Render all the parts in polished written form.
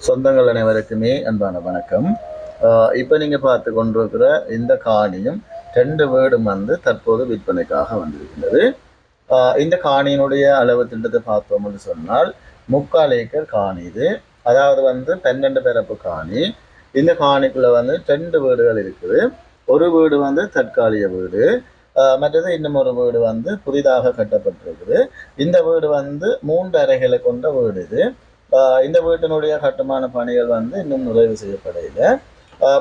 சொந்தங்கள் அனைவருக்குமே அன்பான வணக்கம். இப்போ நீங்கள் பார்த்து கொண்டிருக்கிற இந்த காணியும் 2 வீடும் தற்போது விற்பனைக்காக வந்திருக்கின்றது. இந்த காணியினுடைய அளவு திட்டத்தை பார்த்தோம்னு சொன்னால் 3/4 ஏக்கர் காணி இது. அதாவது 12 பிறப்பு காணி. இந்த காணிக்குள்ள 2 வீடுகள் இருக்குது. ஒரு வீடு தற்காலிக வீடு, மற்றது இன்னும் ஒரு வீடு புதிதாக கட்டப்பட்டிருக்குது. இந்த வீடு 3 அறைகளை கொண்ட வீடு இது. இந்த வீட்டினுடைய கட்டுமான பணிகள் இன்னும் நிறைவு செய்யப்படவில்லை.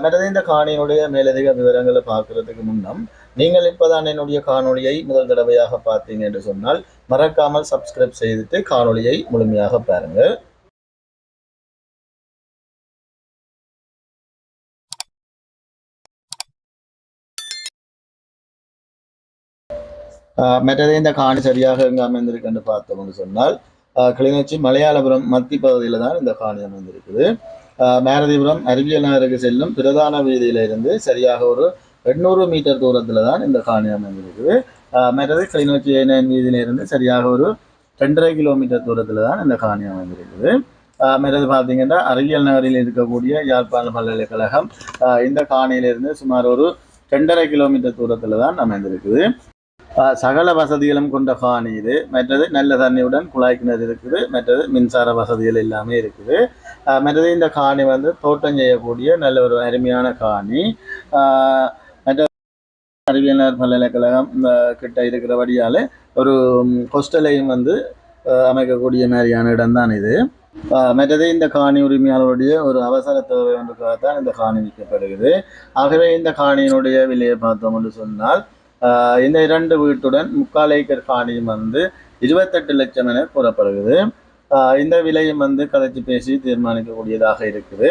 மற்றது இந்த காணியினுடைய மேலதிக விவரங்களை பார்க்கறதுக்கு முன்னம் நீங்கள் இப்போதான் என்னுடைய காணொலியை முதல் தடவையாக பார்த்தீங்க என்று சொன்னால் மறக்காமல் சப்ஸ்கிரைப் செய்துட்டு காணொலியை முழுமையாக பாருங்கள். மற்றது இந்த காணி சரியாக எங்கே அமைந்திருக்குன்னு பார்த்தோம்னு சொன்னால் கிளிநொச்சி மலையாளபுரம் மத்தி பகுதியில் தான் இந்த காணி அமைந்திருக்குது. மேரதிபுரம் அறிவியல் நகருக்கு செல்லும் பிரதான வீதியிலிருந்து சரியாக ஒரு 800 மீட்டர் தூரத்தில் தான் இந்த காணி அமைந்திருக்குது. மற்றது கிளிநொச்சி வீதியிலிருந்து சரியாக ஒரு 2.5 கிலோமீட்டர் தூரத்தில் தான் இந்த காணி அமைந்திருக்குது. மற்றது பார்த்தீங்கன்னா அறிவியல் நகரில் இருக்கக்கூடிய யாழ்ப்பாண பல்கலைக்கழகம் இந்த காணியிலிருந்து சுமார் ஒரு 2.5 கிலோமீட்டர் தூரத்தில் தான் அமைந்திருக்குது. சகல வசதிகளும் கொண்ட காணி இது. மற்றது நல்ல தண்ணியுடன் குழாய் கிணறு இருக்குது. மற்றது மின்சார வசதிகள் எல்லாமே இருக்குது. மற்றது இந்த காணி தோட்டம் செய்யக்கூடிய நல்ல ஒரு அருமையான காணி. மற்ற அறிவியல் பல்கலைக்கழகம் கிட்ட இருக்கிறபடியால் ஒரு ஹொஸ்டலையும் அமைக்கக்கூடிய மாதிரியான இடம் தான் இது. மற்றது இந்த காணி உரிமையாளருடைய ஒரு அவசர தேவை ஒன்றுக்காகத்தான் இந்த காணி விற்கப்படுகிறது. ஆகவே இந்த காணியினுடைய விலையை பார்த்தோம் என்று சொன்னால் இந்த 2 வீட்டுடன் 3/4 ஏக்கர் காணியும் 28 லட்சம் என கூறப்படுகிறது. இந்த விலையும் கதைச்சு பேசி தீர்மானிக்கக்கூடியதாக இருக்குது.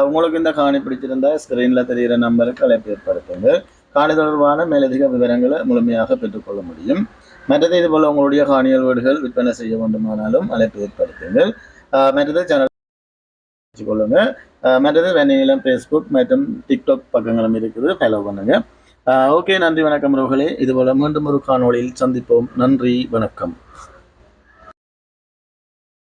உங்களுக்கு இந்த காணி பிடிச்சிருந்தா ஸ்கிரீனில் தெரிகிற நம்பருக்கு அழைப்பு ஏற்படுத்துங்கள். காணி தொடர்பான மேலதிக விவரங்களை முழுமையாக பெற்றுக்கொள்ள முடியும். மற்றது இதுபோல் உங்களுடைய காணியல் வீடுகள் விற்பனை செய்ய வேண்டுமானாலும் அழைப்பு ஏற்படுத்துங்கள். மற்றது சேனல் கொள்ளுங்க. மற்றது வெண்ணிலம் ஃபேஸ்புக் மற்றும் டிக்டாக் பக்கங்களும் இருக்குது, ஃபாலோ பண்ணுங்க. ஓகே, நன்றி வணக்கம் ரோகளே. இதுபோல மீண்டும் ஒரு காணொளியில் சந்திப்போம். நன்றி வணக்கம்.